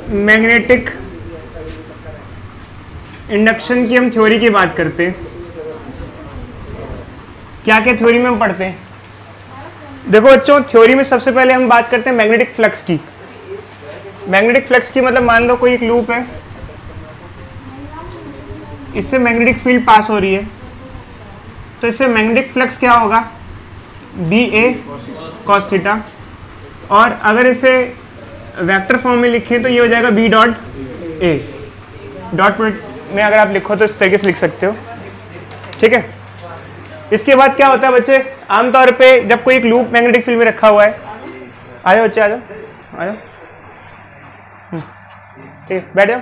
Magnetic induction की हम theory की बात करते हैं, क्या क्या थ्योरी में हम पढ़ते हैं? देखो बच्चों, थ्योरी में सबसे पहले हम बात करते हैं मैग्नेटिक फ्लक्स की। मैग्नेटिक फ्लक्स की मतलब मान लो कोई एक लूप है, इससे मैग्नेटिक फील्ड पास हो रही है, तो इससे मैग्नेटिक फ्लक्स क्या होगा? बी ए कॉस थीटा। और अगर इसे वेक्टर फॉर्म में लिखें तो ये हो जाएगा बी डॉट ए। डॉट में अगर आप लिखो तो इस तरीके से लिख सकते हो, ठीक है। इसके बाद क्या होता है बच्चे, आमतौर पे जब कोई एक लूप मैग्नेटिक फील्ड में रखा हुआ है, आ जाओ बच्चे, आ जाओ आ जाओ, ठीक है, बैठ जाओ।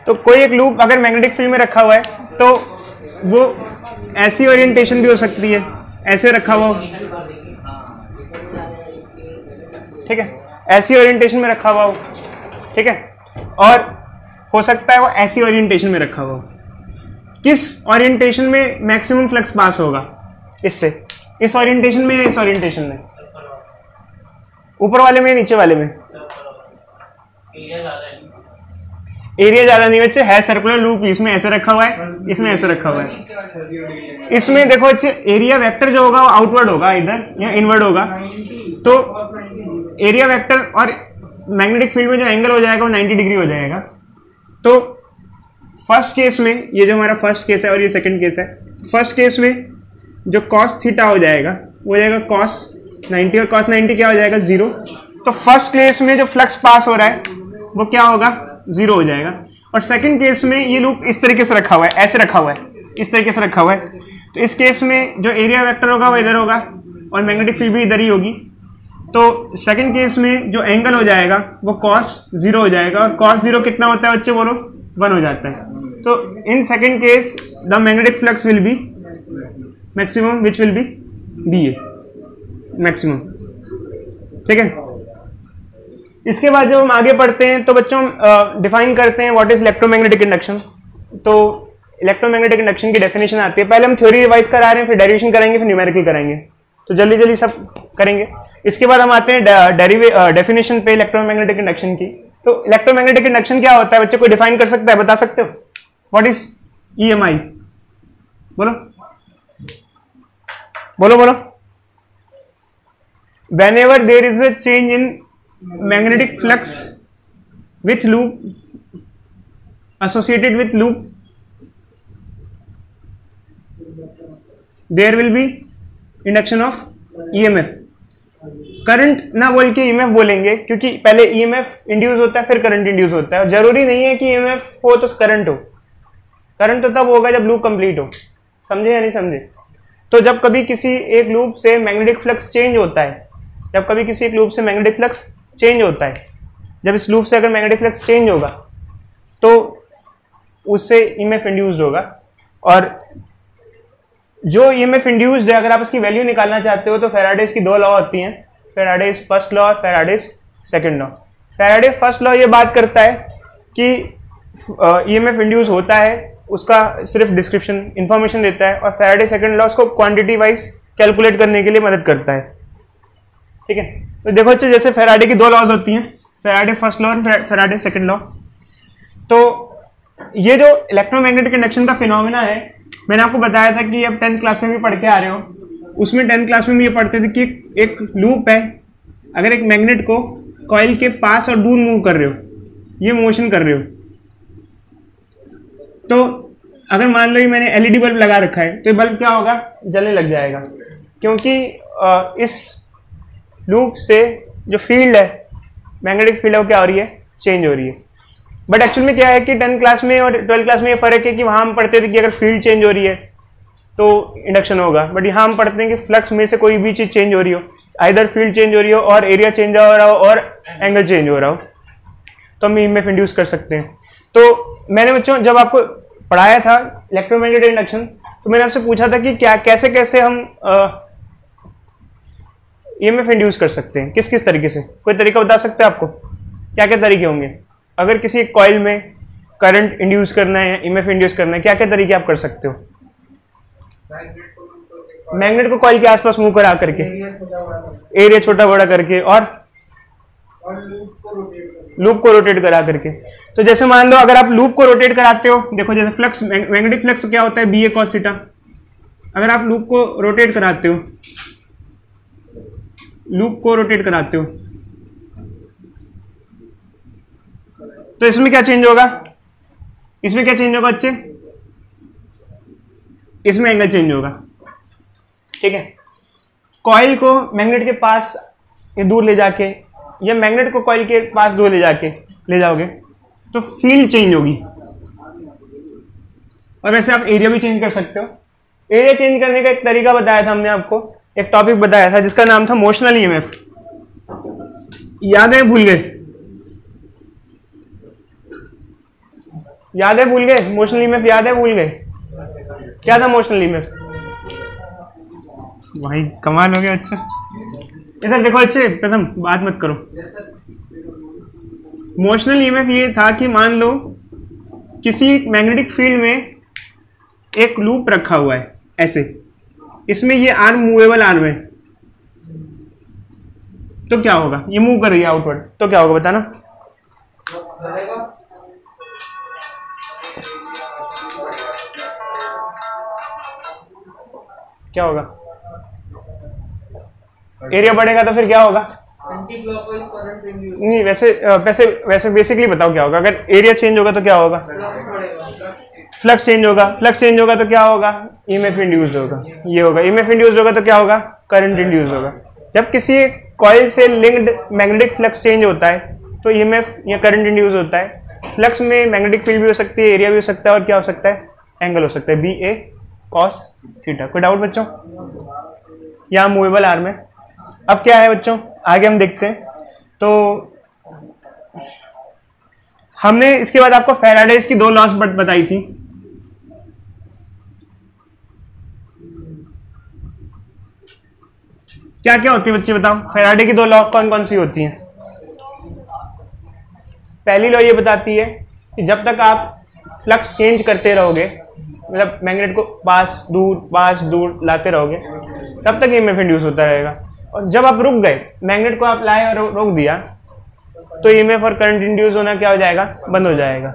तो कोई एक लूप अगर मैग्नेटिक फील्ड में रखा हुआ है तो वो ऐसी ओरिएंटेशन भी हो सकती है, ऐसे रखा हुआ हो, ठीक है, ऐसी ओरिएंटेशन में रखा हुआ हो, ठीक है, और हो सकता है वो ऐसी ओरिएंटेशन में रखा हुआ हो। किस ओरिएंटेशन में मैक्सिमम फ्लक्स पास होगा? इससे, इस ओरिएंटेशन में या इस ओरिएंटेशन में? ऊपर वाले में या नीचे वाले में? एरिया ज्यादा नहीं बच्चे, है सर्कुलर लूप, इसमें ऐसे रखा हुआ है, इसमें ऐसे रखा हुआ है। इसमें देखो बच्चे, एरिया वेक्टर जो होगा वो आउटवर्ड होगा इधर या इनवर्ड होगा। तो एरिया वेक्टर और मैग्नेटिक फील्ड में जो एंगल हो जाएगा वो 90 डिग्री हो जाएगा। तो फर्स्ट केस में, ये जो हमारा फर्स्ट केस है और ये सेकंड केस है, फर्स्ट केस में जो कॉस थीटा हो जाएगा वो हो जाएगा कॉस 90 और कॉस 90 क्या हो जाएगा? 0। तो फर्स्ट केस में जो फ्लक्स पास हो रहा है वो क्या होगा? 0 हो जाएगा। और सेकंड केस में ये लूप इस तरीके से रखा हुआ है, ऐसे रखा हुआ है, इस तरीके से रखा हुआ है, तो इस केस में जो एरिया वेक्टर होगा वो इधर होगा और मैग्नेटिक फील्ड भी इधर ही होगी। तो सेकंड केस में जो एंगल हो जाएगा वो cos 0 हो जाएगा, और cos 0 कितना होता है बच्चे बोलो? 1 हो जाता है। तो in second case the magnetic flux will be maximum which will be B A maximum, ठीक है। इसके बाद जब हम आगे पढ़ते हैं तो बच्चों डिफाइन करते हैं व्हाट इज इलेक्ट्रोमैग्नेटिक इंडक्शन। तो इलेक्ट्रोमैग्नेटिक इंडक्शन की डेफिनेशन आती है, पहले हम थ्योरी रिवाइज करा रहे हैं, फिर डेरिवेशन कराएंगे, फिर न्यूमेरिकल कराएंगे, तो जल्दी जल्दी सब करेंगे। इसके बाद हम आते हैं डेफिनेशन पे इलेक्ट्रोमैग्नेटिक इंडक्शन की। तो इलेक्ट्रोमैग्नेटिक इंडक्शन क्या होता है बच्चे, कोई डिफाइन कर सकता है? बता सकते हो? What is EMI? बोलो बोलो बोलो। Whenever there is a change in magnetic flux with loop associated with loop, there will be induction of EMF। Current ना बोल के EMF बोलेंगे, क्योंकि पहले EMF इंड्यूस होता है फिर करंट इंड्यूस होता है, और जरूरी नहीं है कि EMF हो तो करंट हो। करंट तो तब होगा जब लूप कंप्लीट हो, समझे या नहीं समझे? तो जब कभी किसी एक लूप से मैग्नेटिक फ्लक्स चेंज होता है, जब कभी किसी एक लूप से मैग्नेटिक फ्लक्स चेंज होता है, जब इस लूप से अगर मैग्नेटिक फ्लक्स चेंज होगा तो उससे EMF इंड्यूस्ड होगा। और जो EMF इंड्यूस्ड है, अगर आप इसकी वैल्यू निकालना चाहते हो तो फैराडेज की 2 लॉ होती हैं, फैराडेज फर्स्ट लॉ और Faraday's second law. Faraday first law ये बात करता है कि EMF इंड्यूस होता है, उसका सिर्फ डिस्क्रिप्शन इंफॉर्मेशन देता है, और फैराडे सेकंड लॉ उसको क्वांटिटी वाइज कैलकुलेट करने के लिए मदद करता है, ठीक है। तो देखो बच्चे, जैसे फैराडे की 2 लॉज होती हैं, फैराडे फर्स्ट लॉ और फैराडे सेकंड लॉ। तो ये जो इलेक्ट्रोमैग्नेटिक इंडक्शन का फिनोमेना है, मैंने आपको बताया था कि अब 10th क्लास में भी पढ़ के आ रहे हो, उसमें 10th क्लास में भी ये पढ़ते थे कि एक लूप है, अगर एक मैग्नेट को कॉइल के पास और दूर मूव कर रहे हो, ये मोशन कर रहे हो, तो अगर मान लो ये मैंने LED बल्ब लगा रखा है तो ये बल्ब क्या होगा? जलने लग जाएगा, क्योंकि इस लूप से जो फील्ड है, मैग्नेटिक फील्ड है, वो क्या हो रही है? चेंज हो रही है। बट एक्चुअल में क्या है कि 10th क्लास में और 12th क्लास में ये फर्क है कि वहां हम पढ़ते थे कि अगर फील्ड चेंज हो रही है तो इंडक्शन होगा, बट यहाँ हम पढ़ते हैं कि फ्लक्स में से कोई भी चीज चेंज हो रही हो, आइदर फील्ड चेंज हो रही हो और एरिया चेंज हो रहा हो और एंगल चेंज हो रहा हो, तो हम EMF इंड्यूस कर सकते हैं। तो मैंने बच्चों जब आपको पढ़ाया था इलेक्ट्रोमैग्नेटिक इंडक्शन, तो मैंने आपसे पूछा था कि क्या कैसे कैसे हम EMF इंड्यूस कर सकते हैं, किस किस तरीके से? कोई तरीका बता सकते हैं आपको? क्या क्या तरीके होंगे? अगर किसी कॉइल में करंट इंड्यूस करना है या EMF इंड्यूस करना है, क्या क्या तरीके आप कर सकते हो? मैग्नेट को कॉइल के आसपास मूव करा करके, एरिया छोटा बड़ा करके, और लूप को रोटेट करा करके। तो जैसे मान लो अगर आप लूप को रोटेट कराते हो, देखो जैसे फ्लक्स, मैग्नेटिक फ्लक्स क्या होता है, BA cos थीटा। अगर आप लूप को रोटेट कराते हो, लूप को रोटेट कराते हो, तो इसमें क्या चेंज होगा, इसमें क्या चेंज होगा बच्चे, इसमें एंगल चेंज होगा, ठीक है। कॉइल को मैग्नेट के पास ये दूर ले जाके, या मैग्नेट को कॉइल के पास दूर ले जाओगे तो फील्ड चेंज होगी। और वैसे आप एरिया भी चेंज कर सकते हो। एरिया चेंज करने का एक तरीका बताया था हमने आपको, एक टॉपिक बताया था जिसका नाम था मोशनल ईएमएफ। याद है भूल गए? याद है भूल गए? मोशनल ईएमएफ याद है भूल गए? क्या था मोशनल ईएमएफ? भाई कमाल हो गया। अच्छा इधर देखो अच्छे, प्रथम बात मत करो। मोशनल ईएमएफ ये था कि मान लो किसी मैग्नेटिक फील्ड में एक लूप रखा हुआ है ऐसे, इसमें ये आर्म मूवेबल आर्म है, तो क्या होगा, ये मूव कर रही है आउटवर्ड, तो क्या होगा बताना। क्या होगा? एरिया बढ़ेगा तो फिर क्या होगा? नहीं वैसे वैसे वैसे बेसिकली बताओ क्या होगा। अगर एरिया चेंज होगा तो क्या होगा? फ्लक्स चेंज होगा। फ्लक्स चेंज होगा तो क्या होगा? ईएमएफ इंड्यूस्ड होगा। ये होगा ईएमएफ इंड्यूस्ड होगा तो क्या होगा? करंट इंड्यूस्ड होगा। जब किसी कॉइल से लिंक्ड मैग्नेटिक फ्लक्स चेंज होता है तो ईएमएफ या करंट इंड्यूस होता है। फ्लक्स में मैग्नेटिक फील्ड भी हो सकती है, एरिया भी हो सकता है, और क्या हो सकता है? एंगल हो सकता है, BA cos थीटा। कोई डाउट बच्चों? यहाँ मूवेबल आर्म है। अब क्या है बच्चों, आगे हम देखते हैं। तो हमने इसके बाद आपको फैराडेज की 2 लॉस बताई थी। क्या क्या होती है बच्चे बताओ? फैराडे की 2 लॉ कौन कौन सी होती हैं? पहली लॉ ये बताती है कि जब तक आप फ्लक्स चेंज करते रहोगे, मतलब मैग्नेट को पास दूर लाते रहोगे, तब तक ईएमएफ इंड्यूस होता रहेगा। और जब आप रुक गए, मैग्नेट को आप लाए और रोक दिया, तो ईएमएफ और करंट इंड्यूस होना क्या हो जाएगा? बंद हो जाएगा।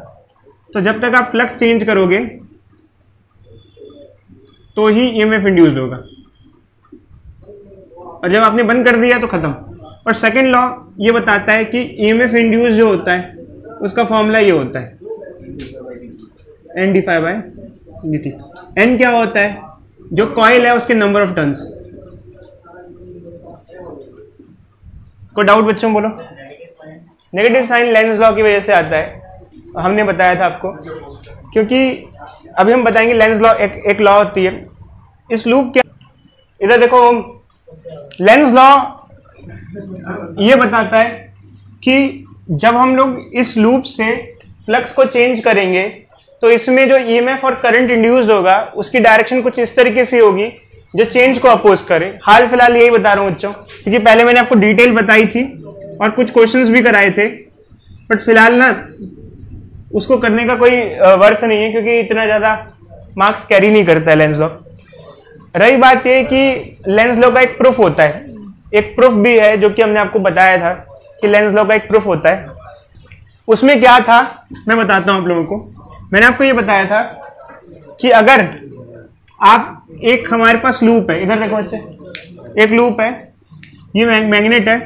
तो जब तक आप फ्लक्स चेंज करोगे तो ही ईएमएफ इंड्यूस्ड होगा, और जब आपने बंद कर दिया तो खत्म। और सेकंड लॉ ये बताता है कि ईएमएफ इंड्यूस जो होता है उसका फॉर्मूला ये होता है N/dt। N क्या होता है? जो कॉइल है उसके नंबर ऑफ टर्न्स। कोई डाउट बच्चों? बोलो। नेगेटिव साइन लेंज लॉ की वजह से आता है, हमने बताया था आपको, क्योंकि अभी हम बताएंगे लेंज लॉ एक लॉ होती है। इस लूप क्या, इधर देखो, लेंज लॉ ये बताता है कि जब हम लोग इस लूप से फ्लक्स को चेंज करेंगे तो इसमें जो ईएमएफ और करंट इंड्यूस्ड होगा उसकी डायरेक्शन कुछ इस तरीके से होगी जो चेंज को अपोज करे। हाल फिलहाल यही बता रहा हूँ बच्चों, क्योंकि पहले मैंने आपको डिटेल बताई थी और कुछ क्वेश्चंस भी कराए थे, बट फिलहाल ना उसको करने का कोई वर्थ नहीं है, क्योंकि इतना ज़्यादा मार्क्स कैरी नहीं करता है लेंज लॉ। रही बात ये कि लेंज लॉ का एक प्रूफ होता है, एक प्रूफ भी है जो कि हमने आपको बताया था कि लेंज लॉ का एक प्रूफ होता है। उसमें क्या था मैं बताता हूँ आप लोगों को। मैंने आपको ये बताया था कि अगर आप एक, हमारे पास लूप है, इधर देखो बच्चे, एक लूप है, ये मैग्नेट है,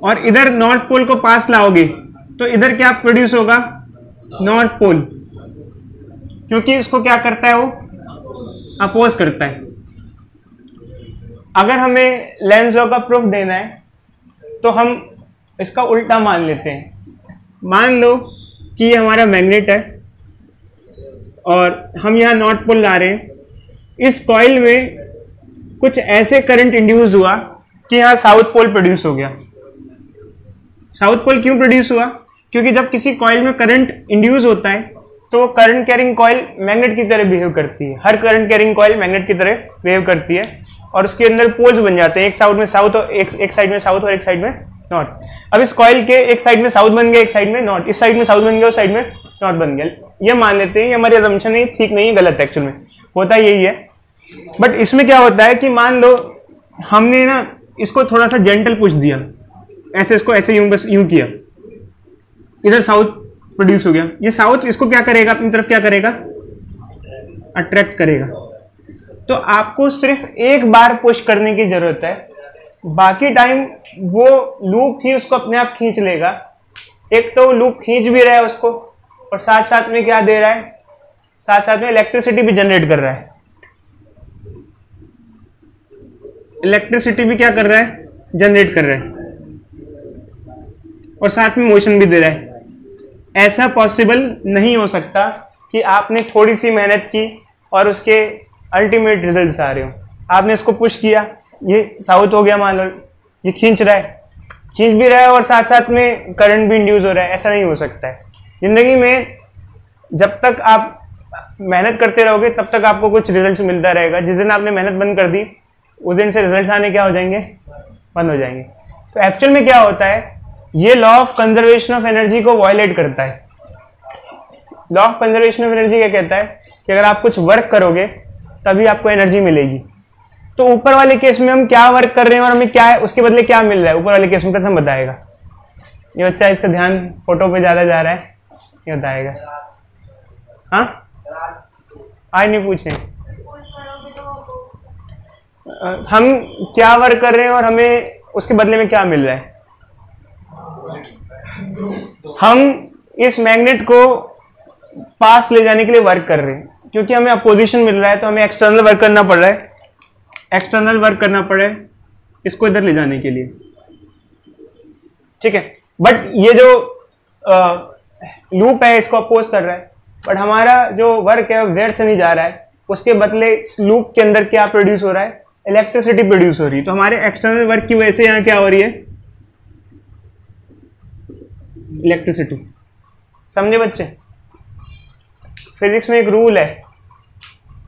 और इधर नॉर्थ पोल को पास लाओगे तो इधर क्या प्रोड्यूस होगा? नॉर्थ पोल, क्योंकि इसको क्या करता है, वो अपोज करता है। अगर हमें लेंज लॉ का प्रूफ देना है तो हम इसका उल्टा मान लेते हैं। मान लो कि ये हमारा मैग्नेट है और हम यहाँ नॉर्थ पोल ला रहे हैं। इस कॉइल में कुछ ऐसे करंट इंड्यूस्ड हुआ कि यहाँ साउथ पोल प्रोड्यूस हो गया। साउथ पोल क्यों प्रोड्यूस हुआ? क्योंकि जब किसी कॉइल में करंट इंड्यूस होता है तो वो करंट कैरिंग कॉइल मैग्नेट की तरह बिहेव करती है। हर करंट कैरिंग कॉइल मैग्नेट की तरह बिहेव करती है और उसके अंदर पोल्स बन जाते हैं, एक साइड में साउथ और एक साइड में साउथ और एक साइड में नॉर्थ। अब इस कॉइल के एक साइड में साउथ बन गया, एक साइड में नॉर्थ, इस साइड में साउथ बन गया, उस साइड में नॉर्थ बन गया। ये मान लेते हैं, ये हमारी असम्पशन है, ठीक नहीं है, गलत है, एक्चुअल में होता यही है। बट इसमें क्या होता है कि मान लो हमने ना इसको थोड़ा सा जेंटल पुश दिया, ऐसे इसको ऐसे यूं बस यूं किया, इधर साउथ प्रोड्यूस हो गया, ये साउथ इसको क्या करेगा, अपनी तरफ क्या करेगा, अट्रैक्ट करेगा। तो आपको सिर्फ एक बार पुश करने की जरूरत है, बाकी टाइम वो लूप ही उसको अपने आप खींच लेगा। एक तो लूप खींच भी रहा है उसको, और साथ साथ में क्या दे रहा है, साथ साथ में इलेक्ट्रिसिटी भी जनरेट कर रहा है। इलेक्ट्रिसिटी भी क्या कर रहा है, जनरेट कर रहा है, और साथ में मोशन भी दे रहा है। ऐसा पॉसिबल नहीं हो सकता कि आपने थोड़ी सी मेहनत की और उसके अल्टीमेट रिजल्ट आ रहे हो। आपने इसको पुश किया, ये साउथ हो गया मान लो, ये खींच रहा है, खींच भी रहा है और साथ साथ में करंट भी इंड्यूस हो रहा है। ऐसा नहीं हो सकता है जिंदगी में। जब तक आप मेहनत करते रहोगे तब तक आपको कुछ रिजल्ट्स मिलता रहेगा। जिस दिन आपने मेहनत बंद कर दी उस दिन से रिजल्ट्स आने क्या हो जाएंगे, बंद हो जाएंगे। तो एक्चुअल में क्या होता है, ये law of conservation of energy को वायलेट करता है। Law of conservation of energy क्या कहता है कि अगर आप कुछ वर्क करोगे तभी आपको एनर्जी मिलेगी। तो ऊपर वाले केस में हम क्या वर्क कर रहे हैं और हमें क्या है, उसके बदले क्या मिल रहा है, ऊपर वाले केस में प्रथम बताएगा। ये बच्चा, इसका ध्यान फोटो पे ज्यादा जा रहा है, ये बताएगा। हाँ, आज नहीं पूछे हम क्या वर्क कर रहे हैं और हमें उसके बदले में क्या मिल रहा है। हम इस मैग्नेट को पास ले जाने के लिए वर्क कर रहे हैं, क्योंकि हमें अपोजिशन मिल रहा है तो हमें एक्सटर्नल वर्क करना पड़ रहा है, एक्सटर्नल वर्क करना पड़े इसको इधर ले जाने के लिए, ठीक है। बट ये जो लूप है इसको अपोज कर रहा है, बट हमारा जो वर्क है व्यर्थ नहीं जा रहा है। उसके बदले इस लूप के अंदर क्या प्रोड्यूस हो रहा है, इलेक्ट्रिसिटी प्रोड्यूस हो रही है। तो हमारे एक्सटर्नल वर्क की वजह से यहाँ क्या हो रही है, इलेक्ट्रिसिटी। समझे बच्चे, फिजिक्स में एक रूल है,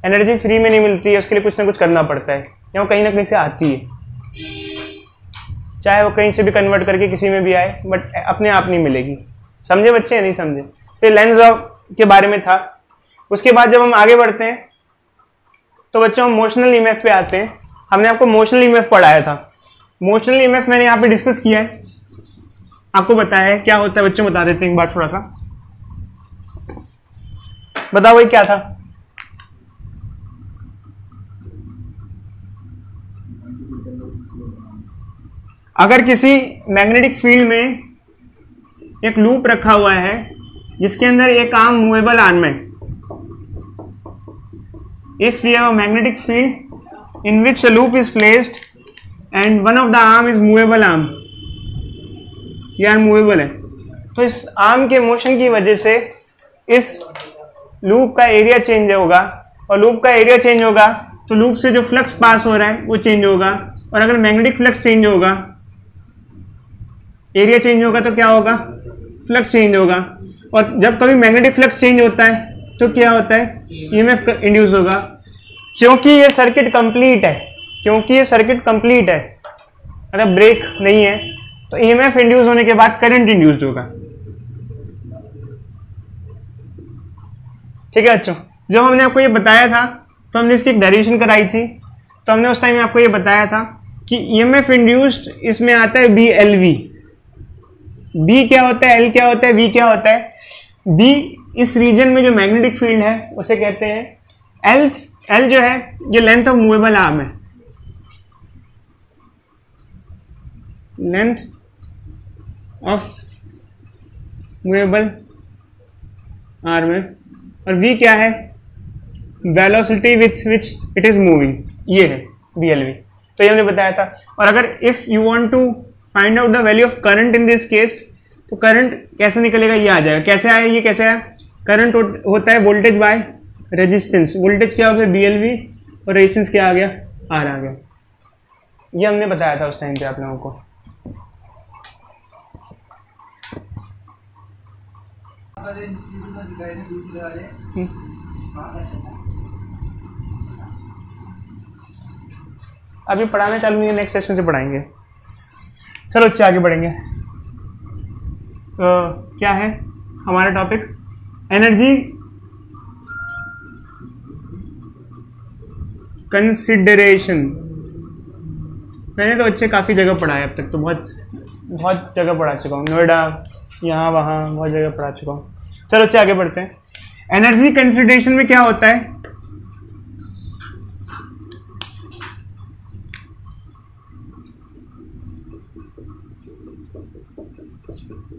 एनर्जी फ्री में नहीं मिलती है, उसके लिए कुछ ना कुछ करना पड़ता है, या वो कहीं ना कहीं से आती है, चाहे वो कहीं से भी कन्वर्ट करके किसी में भी आए, बट अपने आप नहीं मिलेगी। समझे बच्चे या नहीं समझे। फिर लेंस के बारे में था। उसके बाद जब हम आगे बढ़ते हैं तो बच्चों हम मोशनल ईएमएफ पे आते हैं। हमने आपको मोशनल ईएमएफ पढ़ाया था। मोशनल ईएमएफ मैंने यहाँ पे डिस्कस किया है, आपको बताया है क्या होता है। बच्चों बता देते हैं एक बार, थोड़ा सा बताओ भाई क्या था। अगर किसी मैग्नेटिक फील्ड में एक लूप रखा हुआ है जिसके अंदर एक आर्म मूवेबल आर्म है, if we have a magnetic field in which a loop is placed and one of the arm is movable arm, ये आर्म मूवेबल है, तो इस आर्म के मोशन की वजह से इस लूप का एरिया चेंज होगा, और लूप का एरिया चेंज होगा तो लूप से जो फ्लक्स पास हो रहा है वो चेंज होगा। और अगर मैग्नेटिक फ्लक्स चेंज होगा, एरिया चेंज होगा तो क्या होगा, फ्लक्स चेंज होगा। और जब कभी मैग्नेटिक फ्लक्स चेंज होता है तो क्या होता है, ईएमएफ इंड्यूस होगा। क्योंकि ये सर्किट कंप्लीट है, क्योंकि ये सर्किट कंप्लीट है, मतलब ब्रेक नहीं है, तो ईएमएफ इंड्यूस होने के बाद करंट इंड्यूस्ड होगा। ठीक है बच्चों, जो हमने आपको ये बताया था तो हमने इसकी एक डेरिवेशन कराई थी। तो हमने उस टाइम आपको ये बताया था कि ईएमएफ इंड्यूस्ड इसमें आता है बी एल वी। बी क्या होता है, एल क्या होता है, वी क्या होता है। बी इस रीजन में जो मैग्नेटिक फील्ड है उसे कहते हैं एल। एल जो है ये लेंथ ऑफ मूवेबल आर्म है, लेंथ ऑफ मूवेबल आर्म है। और वी क्या है, velocity with which it is moving, ये है बी एल वी। तो ये हमने बताया था। और अगर if you want to find out the value of current in this case, तो करंट कैसे निकलेगा, ये आ जाएगा। कैसे आया, ये कैसे आया, करंट होता है वोल्टेज बाय रेजिस्टेंस। वोल्टेज क्या हो गया बी एल वी, और रेजिस्टेंस क्या आ गया, आर आ गया। ये हमने बताया था उस टाइम पे आप लोगों को। अभी पढ़ाना चालू नहीं है, नेक्स्ट सेशन से पढ़ाएंगे। चलो अच्छे आगे बढ़ेंगे। तो क्या है हमारा टॉपिक, एनर्जी कंसिडरेशन। मैंने तो अच्छे काफ़ी जगह पढ़ा है अब तक, तो बहुत जगह पढ़ा चुका हूँ। नोएडा, यहाँ वहाँ बहुत जगह पढ़ा चुका हूँ। चलो आगे बढ़ते हैं। एनर्जी कंसिडरेशन में क्या होता है,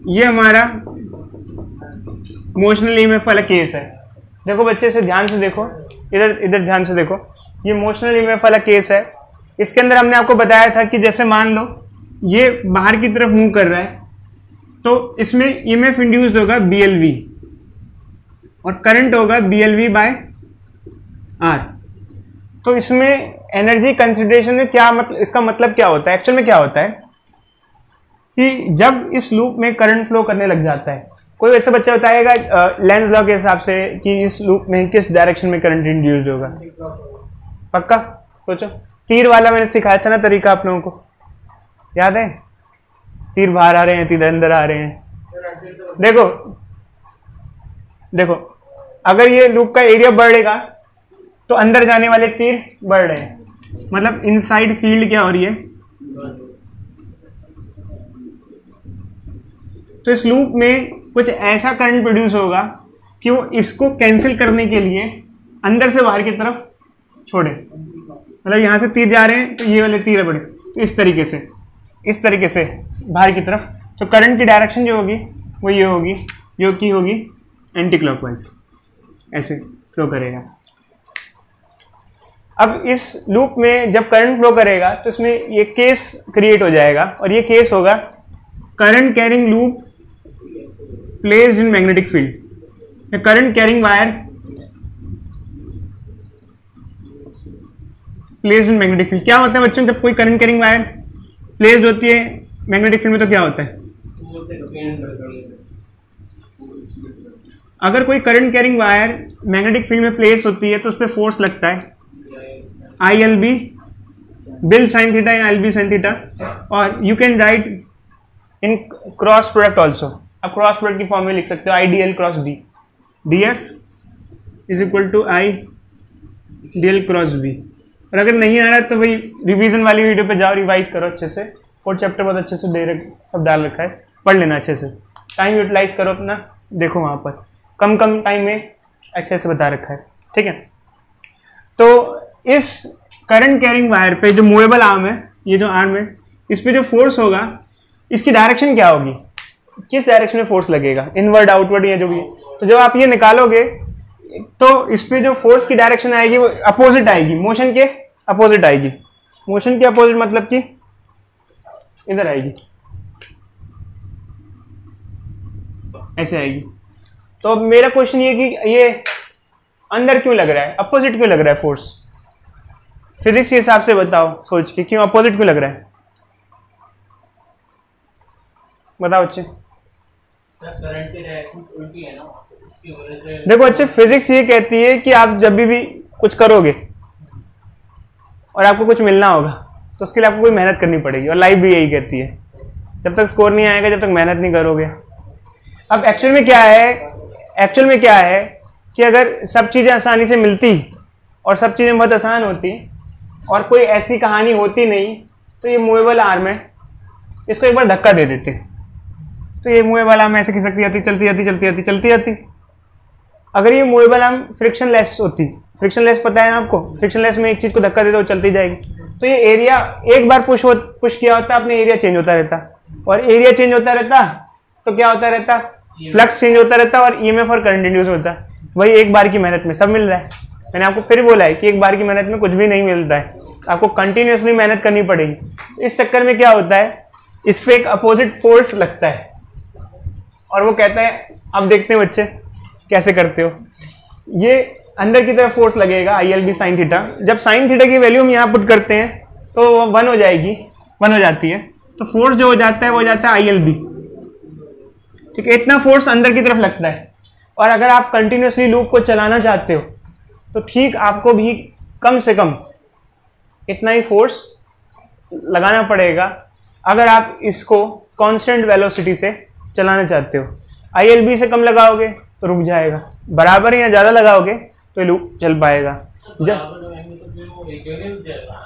ये हमारा मोशनल ईएमएफ वाला केस है। देखो बच्चे से ध्यान से देखो, इधर इधर ध्यान से देखो, ये मोशनल ईएमएफ वाला केस है। इसके अंदर हमने आपको बताया था कि जैसे मान लो ये बाहर की तरफ मूव कर रहा है तो इसमें ईएमएफ इंड्यूस्ड होगा BLV और करंट होगा BLV बाय R। तो इसमें एनर्जी कंसिडरेशन में क्या मतलब, इसका मतलब क्या होता है, एक्चुअल में क्या होता है कि जब इस लूप में करंट फ्लो करने लग जाता है, कोई ऐसा बच्चा बताएगा लेंज लॉ के हिसाब से कि इस लूप में किस डायरेक्शन में करंट इंड्यूस्ड होगा? पक्का सोचो। तीर वाला मैंने सिखाया था ना तरीका, आप लोगों को याद है? तीर बाहर आ रहे हैं, तीर अंदर आ रहे हैं। देखो देखो, अगर ये लूप का एरिया बढ़ेगा तो अंदर जाने वाले तीर बढ़ रहे हैं, मतलब इनसाइड फील्ड क्या हो रही है। तो इस लूप में कुछ ऐसा करंट प्रोड्यूस होगा कि वो इसको कैंसिल करने के लिए अंदर से बाहर की तरफ छोड़े, मतलब यहां से तीर जा रहे हैं तो ये वाले तीर बढ़े, तो इस तरीके से बाहर की तरफ। तो करंट की डायरेक्शन जो होगी वो ये होगी, जो कि होगी एंटी क्लॉकवाइज, ऐसे फ्लो करेगा। अब इस लूप में जब करंट फ्लो करेगा तो इसमें ये केस क्रिएट हो जाएगा, और ये केस होगा current carrying loop placed in magnetic field. Current carrying wire placed in magnetic field. क्या होता है बच्चों, जब कोई करंट कैरिंग वायर प्लेस्ड होती है मैग्नेटिक फील्ड में तो क्या होता है, अगर कोई current carrying wire magnetic field में प्लेस होती है तो उस पर फोर्स लगता है ILB, बिल साइन थीटा या ILB साइन थीटा। और you can write in cross product also, आप क्रॉस प्रोडक्ट की फॉर्म में लिख सकते हो IDL cross D, DF is equal to IDL cross B। और अगर नहीं आ रहा तो वही रिवीजन वाली वीडियो पे जाओ, रिवाइज करो अच्छे से, 4 चैप्टर बहुत अच्छे से सब डाल रखा है, पढ़ लेना अच्छे से, टाइम यूटिलाइज करो अपना, देखो वहाँ पर कम टाइम में अच्छे से बता रखा है, ठीक है। तो इस करंट कैरिंग वायर पे जो मूवेबल आर्म है, ये जो आर्म है, इस पे जो फोर्स होगा इसकी डायरेक्शन क्या होगी, किस डायरेक्शन में फोर्स लगेगा, इनवर्ड आउटवर्ड या जो भी। तो जब आप ये निकालोगे तो इस पे जो फोर्स की डायरेक्शन आएगी वो अपोजिट आएगी, मोशन के अपोजिट आएगी। मोशन के अपोजिट मतलब कि इधर आएगी, ऐसे आएगी। तो मेरा क्वेश्चन ये कि ये अंदर क्यों लग रहा है, अपोजिट क्यों लग रहा है फोर्स, फिजिक्स के हिसाब से बताओ सोच के, क्यों अपोजिट क्यों लग रहा है, बताओ अच्छे। करंट की डायरेक्शन उल्टी है ना, उसकी वजह से। देखो अच्छे, फिजिक्स ये कहती है कि आप जब भी कुछ करोगे और आपको कुछ मिलना होगा तो उसके लिए आपको कोई मेहनत करनी पड़ेगी, और लाइफ भी यही कहती है, जब तक स्कोर नहीं आएगा जब तक मेहनत नहीं करोगे। अब एक्चुअल में क्या है कि अगर सब चीज़ें आसानी से मिलती और सब चीज़ें बहुत आसान होती और कोई ऐसी कहानी होती नहीं, तो ये मूवेबल आर्म है, इसको एक बार धक्का दे देते तो ये मूवेबल आर्म ऐसे खिसकती जाती, चलती जाती। अगर ये मूवेबल आर्म फ्रिक्शनलेस होती, फ्रिक्शनलेस पता है ना आपको, फ्रिक्शनलेस में एक चीज़ को धक्का देते वो चलती जाएगी, तो ये एरिया एक बार पुश किया होता अपने एरिया चेंज होता रहता, और एरिया चेंज होता रहता तो क्या होता रहता, फ्लक्स चेंज होता रहता और EMF और करंट इंड्यूस होता। वही एक बार की मेहनत में सब मिल रहा है। मैंने आपको फिर बोला है कि एक बार की मेहनत में कुछ भी नहीं मिलता है, आपको कंटिन्यूसली मेहनत करनी पड़ेगी। इस चक्कर में क्या होता है, इस पे एक अपोजिट फोर्स लगता है और वो कहता है, अब देखते हैं बच्चे कैसे करते हो, ये अंदर की तरफ फोर्स लगेगा ILB साइन थीटा। जब साइन थीटा की वैल्यू हम यहाँ पुट करते हैं तो वो 1 हो जाती है, तो फोर्स जो हो जाता है वो हो जाता है ILB, ठीक है। इतना फोर्स अंदर की तरफ लगता है, और अगर आप कंटिन्यूसली लूप को चलाना चाहते हो तो ठीक आपको भी कम से कम इतना ही फोर्स लगाना पड़ेगा अगर आप इसको कांस्टेंट वेलोसिटी से चलाना चाहते हो। ILB से कम लगाओगे तो रुक जाएगा, बराबर या ज़्यादा लगाओगे तो लूप चल पाएगा।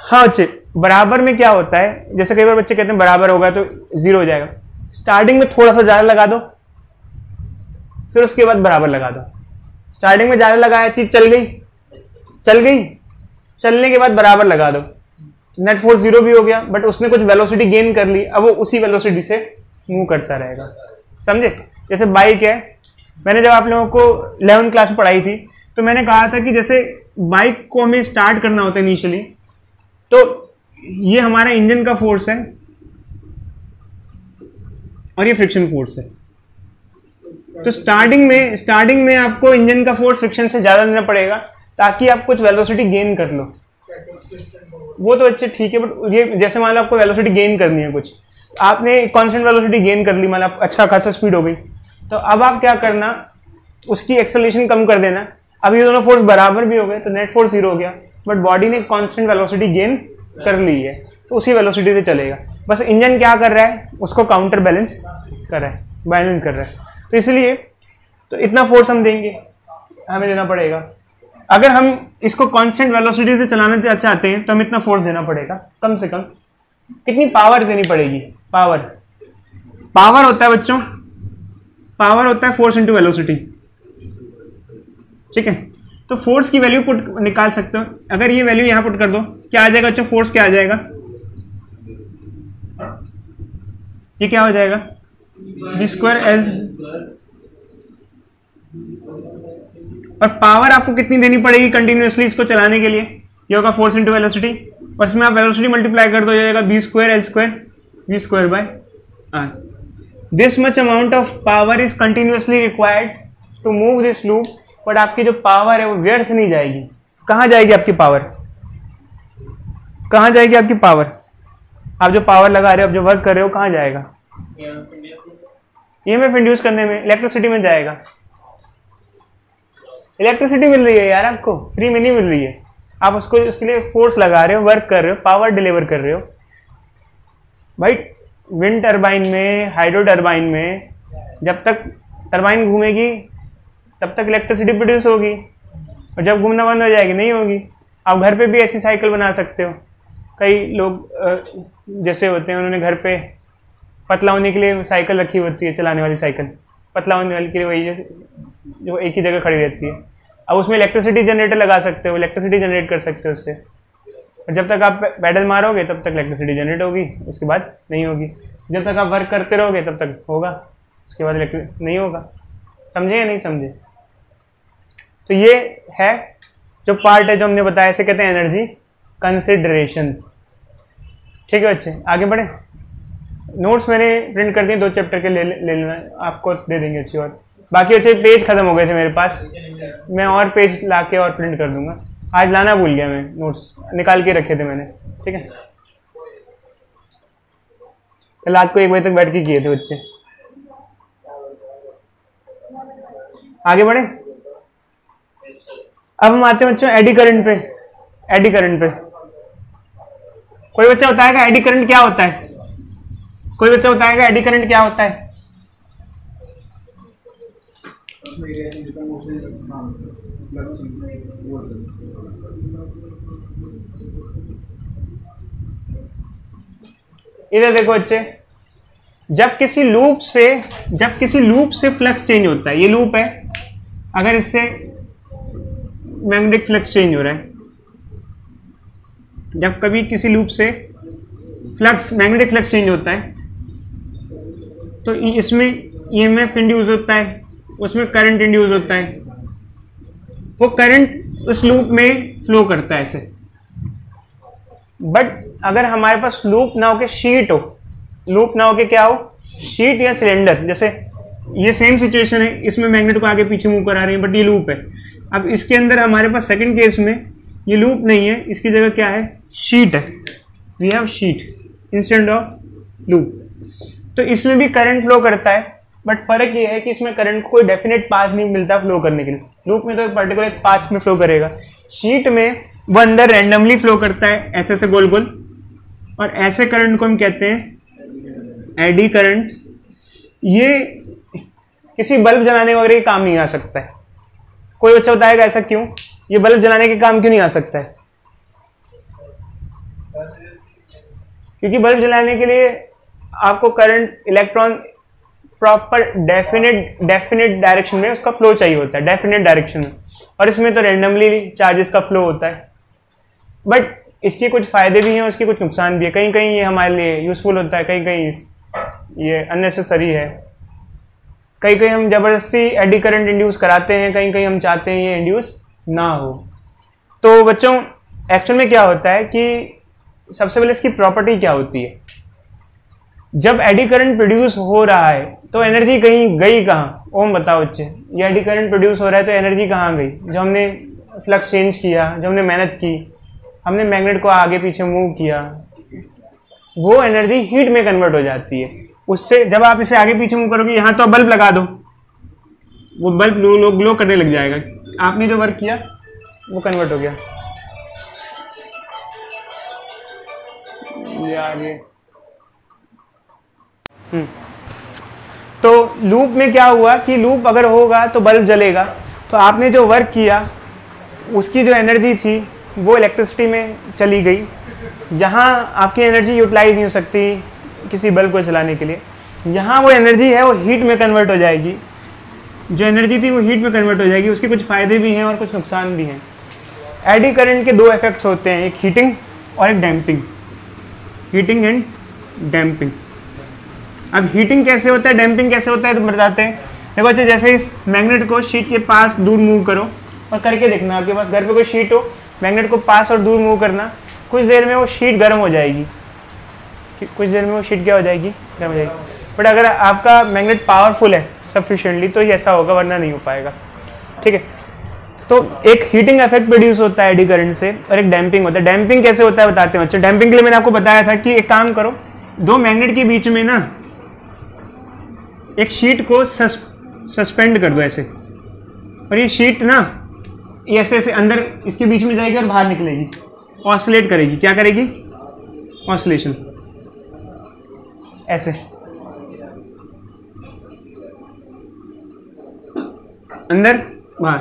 हाँ बच्चे, बराबर में क्या होता है, जैसे कई बार बच्चे कहते हैं बराबर होगा तो 0 हो जाएगा, स्टार्टिंग में थोड़ा सा ज़्यादा लगा दो फिर उसके बाद बराबर लगा दो। स्टार्टिंग में ज़्यादा लगाया, चीज चल गई, चलने के बाद बराबर लगा दो, नेट फोर्स 0 भी हो गया, बट उसने कुछ वेलोसिटी गेन कर ली, अब वो उसी वेलोसिटी से मूव करता रहेगा। समझे? जैसे बाइक है, मैंने जब आप लोगों को 11th क्लास में पढ़ाई थी तो मैंने कहा था कि जैसे बाइक को हमें स्टार्ट करना होता है इनिशियली, तो ये हमारा इंजन का फोर्स है और ये फ्रिक्शन फोर्स है। तो स्टार्टिंग में आपको इंजन का फोर्स फ्रिक्शन से ज्यादा देना पड़ेगा ताकि आप कुछ वेलोसिटी गेन कर लो। वो तो अच्छे ठीक है, बट ये जैसे मान लो आपको वेलोसिटी गेन करनी है, कुछ आपने कांस्टेंट वेलोसिटी गेन कर ली, मान लो अच्छा खासा स्पीड हो गई, तो अब आप क्या करना, उसकी एक्सेलरेशन कम कर देना। अब ये दोनों फोर्स बराबर भी हो गए तो नेट फोर्स 0 हो गया, बट बॉडी ने कांस्टेंट वेलोसिटी गेन कर ली है तो उसी वेलोसिटी से चलेगा। बस इंजन क्या कर रहा है, उसको काउंटर बैलेंस कर रहा है, बैलेंस कर रहा है। तो इसलिए तो इतना फोर्स हम देंगे, हमें देना पड़ेगा। अगर हम इसको कांस्टेंट वेलोसिटी से चलाना चाहते हैं तो हम इतना फोर्स देना पड़ेगा, कम से कम कितनी पावर देनी पड़ेगी। पावर होता है बच्चों, पावर होता है फोर्स इंटू वेलोसिटी। ठीक है, तो फोर्स की वैल्यू पुट निकाल सकते हो। अगर ये वैल्यू यहां पुट कर दो, क्या आ जाएगा बच्चों, फोर्स क्या आ जाएगा, ये क्या हो जाएगा, v²L। और पावर आपको कितनी देनी पड़ेगी कंटिन्यूअसली इसको चलाने के लिए, ये होगा फोर्स इंटू वेलोसिटी, और इसमें आप वेलोसिटी मल्टीप्लाई कर दो, जाएगा v²L² v²/r। This much amount of power is continuously required to move this loop, but आपकी जो पावर है वो व्यर्थ नहीं जाएगी। कहाँ जाएगी आपकी पावर, कहाँ जाएगी आपकी पावर, आप जो पावर लगा रहे हो, आप जो वर्क कर रहे हो, कहाँ जाएगा, ईएमएफ इंड्यूस करने में, इलेक्ट्रिसिटी में जाएगा। इलेक्ट्रिसिटी मिल रही है यार आपको, फ्री में नहीं मिल रही है, आप उसको इसके लिए फोर्स लगा रहे हो, वर्क कर रहे हो, पावर डिलीवर कर रहे हो। भाई विंड टरबाइन में, हाइड्रो टरबाइन में जब तक टरबाइन घूमेगी तब तक इलेक्ट्रिसिटी प्रोड्यूस होगी, और जब घूमना बंद हो जाएगी नहीं होगी। आप घर पे भी ऐसी साइकिल बना सकते हो। कई लोग जैसे होते हैं, उन्होंने घर पे पतला होने के लिए साइकिल रखी होती है, चलाने वाली साइकिल, पतला होने वाली के लिए वही जो एक ही जगह खड़ी रहती है। अब उसमें इलेक्ट्रिसिटी जनरेटर लगा सकते हो, इलेक्ट्रिसिटी जनरेट कर सकते हो उससे, और जब तक आप पैडल मारोगे तब तक इलेक्ट्रिसिटी जनरेट होगी, उसके बाद नहीं होगी। जब तक आप वर्क करते रहोगे तब तक होगा, उसके बाद इलेक्ट्रिक नहीं होगा। समझे या नहीं समझे? तो ये है जो पार्ट है जो हमने बताया, इसे कहते हैं एनर्जी कंसिडरेशंस। ठीक है बच्चे, आगे बढ़े। नोट्स मैंने प्रिंट कर दिए 2 चैप्टर के, ले लेना, आपको दे देंगे अच्छी बात। बाकी अच्छे पेज खत्म हो गए थे मेरे पास, मैं और पेज लाके और प्रिंट कर दूंगा। आज लाना भूल गया मैं, नोट्स निकाल के रखे थे मैंने। ठीक है, कल रात को 1 बजे तक बैठ के किए थे बच्चे। आगे बढ़े। अब हम आते हैं बच्चों एडी करंट पे। एडी करंट पे कोई बच्चा बताएगा एडी करंट क्या होता है? कोई बच्चा बताएगा एडी करंट क्या होता है? इधर देखो बच्चे, जब किसी लूप से फ्लक्स चेंज होता है, ये लूप है, अगर इससे मैग्नेटिक फ्लक्स चेंज हो रहा है, जब कभी किसी लूप से मैग्नेटिक फ्लक्स चेंज होता है तो इसमें ईएमएफ इंड्यूस होता है, उसमें करंट इंड्यूस होता है, वो करंट उस लूप में फ्लो करता है ऐसे। बट अगर हमारे पास लूप ना हो के शीट हो, लूप ना हो के क्या हो, शीट या सिलेंडर, जैसे ये सेम सिचुएशन है, इसमें मैग्नेट को आगे पीछे मूव करा रही है, बट ये लूप है। अब इसके अंदर हमारे पास सेकंड केस में ये लूप नहीं है, इसकी जगह क्या है, शीट है। We have sheet instead of loop. तो इसमें भी करंट फ्लो करता है, बट फर्क ये है कि इसमें करंट को कोई डेफिनेट पाथ नहीं मिलता फ्लो करने के लिए। लूप में तो एक पर्टिकुलर पाथ में फ्लो करेगा, शीट में वो अंदर रैंडमली फ्लो करता है ऐसे ऐसे गोल गोल, और ऐसे करंट को हम कहते हैं एडी करंट। ये किसी बल्ब जलाने वगैरह के काम नहीं आ सकता है। कोई बच्चा बताएगा ऐसा क्यों, ये बल्ब जलाने के काम क्यों नहीं आ सकता है? क्योंकि बल्ब जलाने के लिए आपको current, electron proper definite direction में उसका फ्लो चाहिए होता है, डेफिनेट डायरेक्शन में, और इसमें तो रेंडमली चार्जेस का फ्लो होता है। बट इसके कुछ फायदे भी हैं और इसके कुछ नुकसान भी है। कहीं कहीं ये हमारे लिए यूजफुल होता है, कहीं कहीं ये अननेसेसरी है। कहीं कहीं हम ज़बरदस्ती एडी करंट इंड्यूस कराते हैं, कहीं कहीं हम चाहते हैं ये इंड्यूस ना हो। तो बच्चों एक्चुअल में क्या होता है कि सबसे पहले इसकी प्रॉपर्टी क्या होती है। जब एडी करंट प्रोड्यूस हो रहा है तो एनर्जी कहीं गई कहाँ? ओम बताओ बच्चे, ये एडी करंट प्रोड्यूस हो रहा है तो एनर्जी कहाँ गई? जो हमने फ्लक्स चेंज किया, जो हमने मेहनत की, हमने मैग्नेट को आगे पीछे मूव किया, वो एनर्जी हीट में कन्वर्ट हो जाती है। उससे जब आप इसे आगे पीछे मूव करोगे, यहाँ तो बल्ब लगा दो, वो बल्ब ग्लो करने लग जाएगा। आपने जो वर्क किया वो कन्वर्ट हो गया। ये तो लूप में क्या हुआ कि लूप अगर होगा तो बल्ब जलेगा। तो आपने जो वर्क किया उसकी जो एनर्जी थी वो इलेक्ट्रिसिटी में चली गई। जहाँ आपकी एनर्जी यूटिलाइज नहीं हो सकती किसी बल्ब को चलाने के लिए, यहाँ वो एनर्जी है वो हीट में कन्वर्ट हो जाएगी। जो एनर्जी थी वो हीट में कन्वर्ट हो जाएगी। उसके कुछ फ़ायदे भी हैं और कुछ नुकसान भी हैं। एडी करंट के दो इफेक्ट्स होते हैं, एक हीटिंग और एक डैम्पिंग। Heating and damping. अब हीटिंग कैसे होता है, डैम्पिंग कैसे होता है तो बताते हैं। देखो बच्चे, जैसे इस मैग्नेट को शीट के पास दूर मूव करो और करके देखना, आपके पास घर पे कोई शीट हो, मैग्नेट को पास और दूर मूव करना, कुछ देर में वो शीट गर्म हो जाएगी। कुछ देर में वो शीट क्या हो जाएगी? गर्म हो जाएगी। बट अगर आपका मैग्नेट पावरफुल है सफिशिएंटली तो ये ऐसा होगा, वरना नहीं हो पाएगा। ठीक है, तो एक हीटिंग इफेक्ट प्रोड्यूस होता है एडी करंट से और एक डैम्पिंग होता है। डैम्पिंग कैसे होता है बताते हैं बच्चे। डैम्पिंग के लिए मैंने आपको बताया था कि एक काम करो, दो मैग्नेट के बीच में ना एक शीट को सस्पेंड कर दो ऐसे, और ये शीट ना ऐसे ऐसे अंदर इसके बीच में जाएगी और बाहर निकलेगी, ऑसिलेट करेगी। क्या करेगी? ऑसिलेशन, ऐसे अंदर बाहर।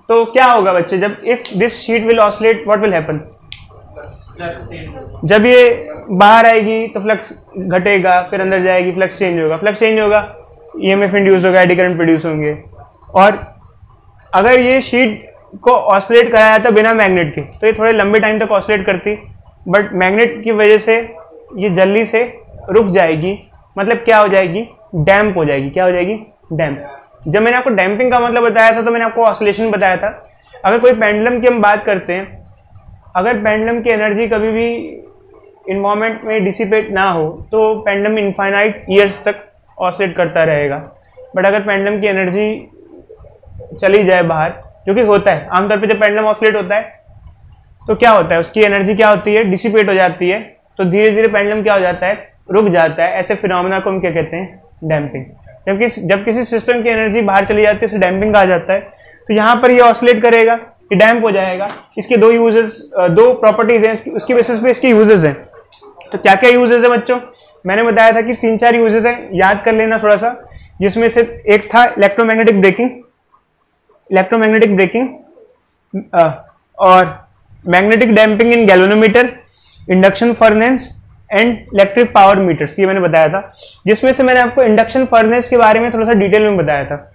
तो क्या होगा बच्चे, जब if this sheet will oscillate what will happen? जब ये बाहर आएगी तो फ्लक्स घटेगा, फिर अंदर जाएगी, फ्लक्स चेंज होगा, फ्लक्स चेंज होगा, ईएमएफ इंड्यूस होगा, एडी करंट प्रोड्यूस होंगे। और अगर ये शीट को ऑसिलेट कराया था बिना मैग्नेट के तो ये थोड़े लंबे टाइम तक ऑसिलेट करती, बट मैग्नेट की वजह से ये जल्दी से रुक जाएगी। मतलब क्या हो जाएगी? डैम्प हो जाएगी। क्या हो जाएगी? डैम्प। जब मैंने आपको डैम्पिंग का मतलब बताया था तो मैंने आपको ऑसिलेशन बताया था। अगर कोई पेंडुलम की हम बात करते हैं, अगर पेंडुलम की एनर्जी कभी भी इन्वायरमेंट में डिसिपेट ना हो तो पेंडुलम इनफाइनाइट ईयर्स तक ऑसिलेट करता रहेगा। बट अगर पेंडुलम की एनर्जी चली जाए बाहर, जो कि होता है आमतौर पे, जब पेंडुलम ऑसिलेट होता है तो क्या होता है, उसकी एनर्जी क्या होती है? डिसिपेट हो जाती है। तो धीरे धीरे पेंडुलम क्या हो जाता है? रुक जाता है। ऐसे फिनोमेना को हम क्या कहते हैं? डैम्पिंग। जब किसी सिस्टम की एनर्जी बाहर चली जाती है उसे डैम्पिंग कहा जाता है। तो यहाँ पर ये ऑसिलेट करेगा, ये डैम्प हो जाएगा। इसके दो यूजेस, दो प्रॉपर्टीज हैं, उसकी बेसिस पे इसके यूजेस हैं। तो क्या क्या यूजेस है बच्चों? मैंने बताया था कि 3-4 यूजेस हैं, याद कर लेना थोड़ा सा। जिसमें से एक था इलेक्ट्रोमैग्नेटिक ब्रेकिंग और magnetic damping in galvanometer, induction furnace and electric power meters, ये मैंने बताया था। जिसमें से मैंने आपको इंडक्शन फर्नेस के बारे में थोड़ा सा डिटेल में बताया था।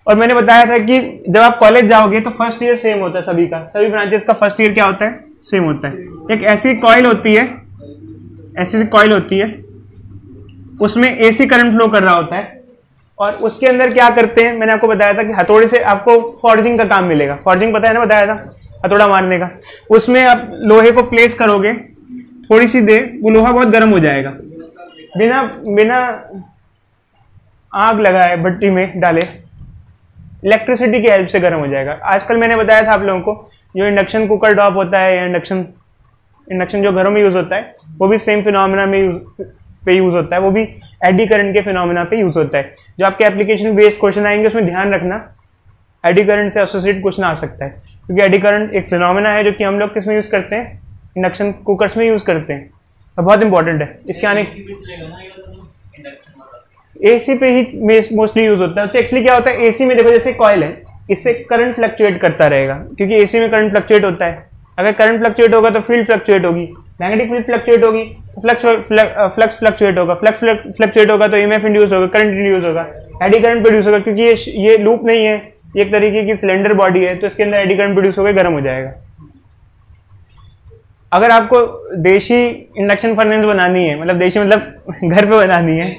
और मैंने बताया था कि जब आप कॉलेज जाओगे तो फर्स्ट ईयर सेम होता है सभी का, सभी ब्रांचेस का फर्स्ट ईयर क्या होता है? सेम होता है। एक ऐसी कॉइल होती है, उसमें एसी करंट फ्लो कर रहा होता है, और उसके अंदर क्या करते हैं, मैंने आपको बताया था कि हथौड़े से आपको फॉर्जिंग का काम मिलेगा। फॉर्जिंग पता है ना, बताया था, हथौड़ा मारने का। उसमें आप लोहे को प्लेस करोगे, थोड़ी सी देर वो लोहा बहुत गर्म हो जाएगा, बिना आग लगाए भट्टी में डाले, इलेक्ट्रिसिटी की हेल्प से गर्म हो जाएगा। आजकल मैंने बताया था आप लोगों को, जो इंडक्शन कुकर टॉप होता है या इंडक्शन जो घरों में यूज होता है, वो भी सेम फिनोमेना पे यूज होता है, वो भी एडी करंट के फिनोमेना पे यूज होता है। जो आपके एप्लीकेशन बेस्ड क्वेश्चन आएंगे उसमें ध्यान रखना, एडी करंट से एसोसिएट क्वेश्चन आ सकता है, क्योंकि एडी करंट एक फिनोमेना है जो कि हम लोग किसमें यूज करते हैं? इंडक्शन कुकर्स में यूज करते हैं। तो बहुत इंपॉर्टेंट है। इसके आने एसी पे ही मोस्टली यूज होता है। तो एक्चुअली क्या होता है, एसी में देखो जैसे कॉइल है, इससे करंट फ्लक्चुएट करता रहेगा, क्योंकि एसी में करंट फ्लक्चुएट होता है। अगर करंट फ्लक्चुएट होगा तो फील्ड फ्लक्चुएट होगी, मैग्नेटिक फील्ड फ्लक्चुएट होगी तो फ्लक्स फ्लक्चुएट होगा, फ्लक्स फ्लक्चुएट होगा तो ईएमएफ इंड्यूस होगा, करंट इंड्यूस होगा, एडी करंट प्रोड्यूस होगा। क्योंकि ये लूप नहीं है, ये एक तरीके की सिलेंडर बॉडी है, तो इसके अंदर एडी करंट प्रोड्यूस होकर गर्म हो जाएगा। अगर आपको देशी इंडक्शन फर्नेस बनानी है, मतलब देशी मतलब घर पे बनानी है,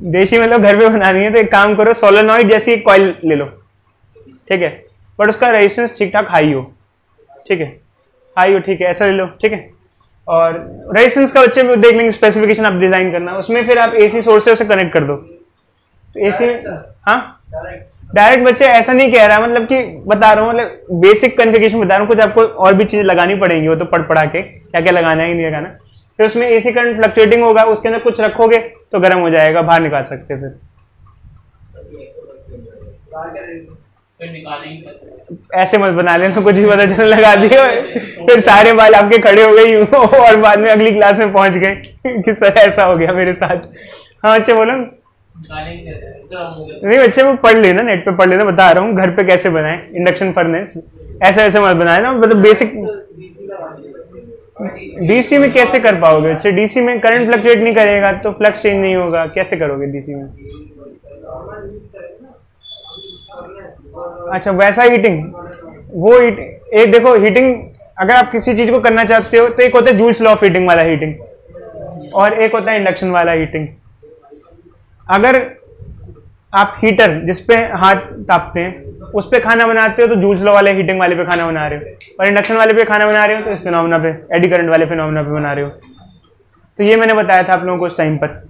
देशी मतलब घर पे बनानी है, तो एक काम करो, सोलेनॉइड जैसी एक कॉइल ले लो, ठीक है, बट उसका रेजिस्टेंस ठीक ठाक हाई हो, ठीक है, हाई हो, ठीक है, ऐसा ले लो, ठीक है। और रेजिस्टेंस का बच्चे देख लेंगे, स्पेसिफिकेशन आप डिजाइन करना, उसमें फिर आप एसी सोर्स से उसे कनेक्ट कर दो। तो एसी, हाँ डायरेक्ट बच्चे ऐसा नहीं कह रहा, मतलब कि बता रहा हूँ, मतलब बेसिक कॉन्फ़िगरेशन बता रहा हूँ, कुछ आपको और भी चीजें लगानी पड़ेंगी, वो तो पढ़ा के क्या क्या लगाना है नहीं लगाना। फिर उसमें एसी करंट फ्लक्चुएटिंग होगा, उसके अंदर कुछ रखोगे तो गर्म हो जाएगा, बाहर निकाल सकते फिर ऐसे मत बना लेना, कुछ भी पता चलने लगा दिया फिर सारे बाल आपके खड़े हो गए और बाद में अगली क्लास में पहुंच गए किस तरह ऐसा हो गया मेरे साथ। हाँ अच्छा बोलो। नहीं बच्चे वो पढ़ लेना, नेट पे पढ़ लेना, बता रहा हूँ घर पे कैसे बनाए इंडक्शन फर्नेस, ऐसा ऐसे मत बनाए ना, मतलब बेसिक। डीसी में कैसे कर पाओगे बच्चे, डीसी में करंट फ्लक्चुएट नहीं करेगा तो फ्लक्स चेंज नहीं होगा, कैसे करोगे डीसी में। अच्छा वैसा हीटिंग, वो एक देखो हीटिंग, अगर आप किसी चीज को करना चाहते हो तो एक होता है जूल्स लॉ ऑफ हीटिंग वाला हीटिंग और एक होता है इंडक्शन वाला हीटिंग। अगर आप हीटर जिसपे हाथ तापते हैं उस पे खाना बनाते हो तो जूल्स लॉ वाले हीटिंग वाले पे खाना बना रहे हो, और इंडक्शन वाले पे खाना बना रहे हो तो इस फिनोमेना पे, एडी करंट वाले फिनोमेना पे बना रहे हो। तो ये मैंने बताया था आप लोगों को उस टाइम पर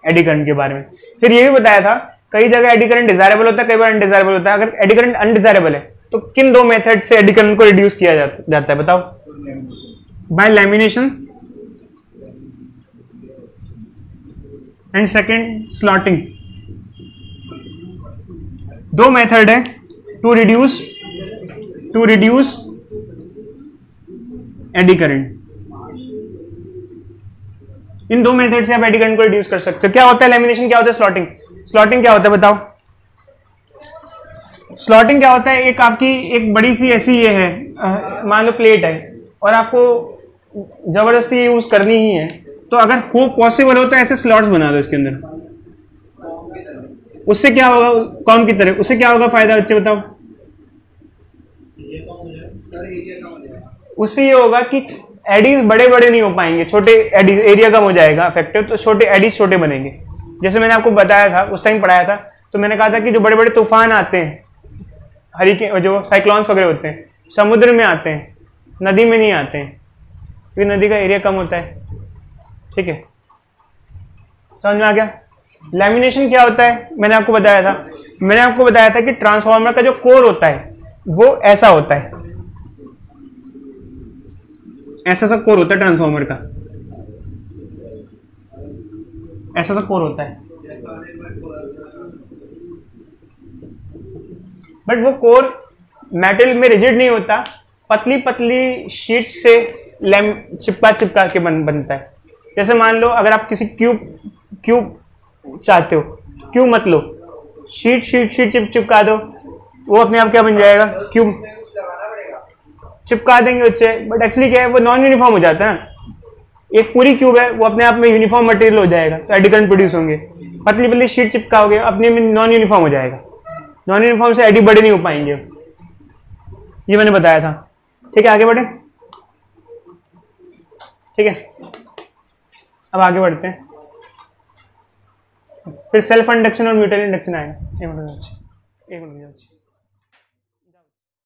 एडी करंट के बारे में। फिर ये भी बताया था कई जगह एडी करंट डिजायरेबल होता है, कई बार अनडिजायरेबल होता है। अगर एडी करंट अनडिजायरेबल है तो किन दो मेथड से एडी करंट को रिड्यूस किया जाता है बताओ। By lamination and second slotting. दो मेथड है टू रिड्यूस एडी करंट। इन दो मेथड से आप एडी करंट को रिड्यूस कर सकते हो। क्या होता है लैमिनेशन, क्या होता है स्लॉटिंग। स्लॉटिंग क्या होता है बताओ। स्लॉटिंग क्या होता है, एक आपकी एक बड़ी सी ऐसी ये है, मान लो प्लेट है और आपको जबरदस्ती यूज करनी ही है, तो अगर हो पॉसिबल हो तो ऐसे स्लॉट्स बना दो इसके अंदर। उससे क्या होगा, कौन की तरह, उससे क्या होगा फायदा बच्चे बताओ। उससे ये होगा कि एडीज बड़े बड़े नहीं हो पाएंगे, छोटे एडीज, एरिया कम हो जाएगा इफेक्टिव, तो छोटे एडीज छोटे बनेंगे। जैसे मैंने आपको बताया था उस टाइम पढ़ाया था, तो मैंने कहा था कि जो बड़े बड़े तूफान आते हैं, हरिकेन जो साइक्लोन्स वगैरह होते हैं, समुद्र में आते हैं, नदी में नहीं आते हैं, क्योंकि नदी का एरिया कम होता है। ठीक है, समझ में आ गया। लैमिनेशन क्या होता है मैंने आपको बताया था कि ट्रांसफार्मर का जो कोर होता है वो ऐसा होता है, ऐसा सा कोर होता है ट्रांसफार्मर का, ऐसा सा कोर होता है। बट वो कोर मेटल में रिजिड नहीं होता, पतली पतली शीट से चिपका के बनता है। जैसे मान लो अगर आप किसी क्यूब चाहते हो, क्यूब मत लो, शीट चिपका दो, वो अपने आप क्या बन जाएगा, क्यूब चिपका देंगे बच्चे। बट एक्चुअली क्या है, वो नॉन यूनिफॉर्म हो जाता है ना। एक पूरी क्यूब है वो अपने आप में यूनिफॉर्म मटेरियल हो जाएगा, तो एडी करंट प्रोड्यूस होंगे। पतली पतली शीट चिपकाओगे अपने में नॉन यूनिफॉर्म हो जाएगा, नॉन यूनिफॉर्म से एडी बड़े नहीं हो पाएंगे। ये मैंने बताया था। ठीक है, आगे बढ़े। ठीक है, अब आगे बढ़ते हैं। फिर सेल्फ इंडक्शन और म्यूचुअल इंडक्शन आएगा। एक मिनट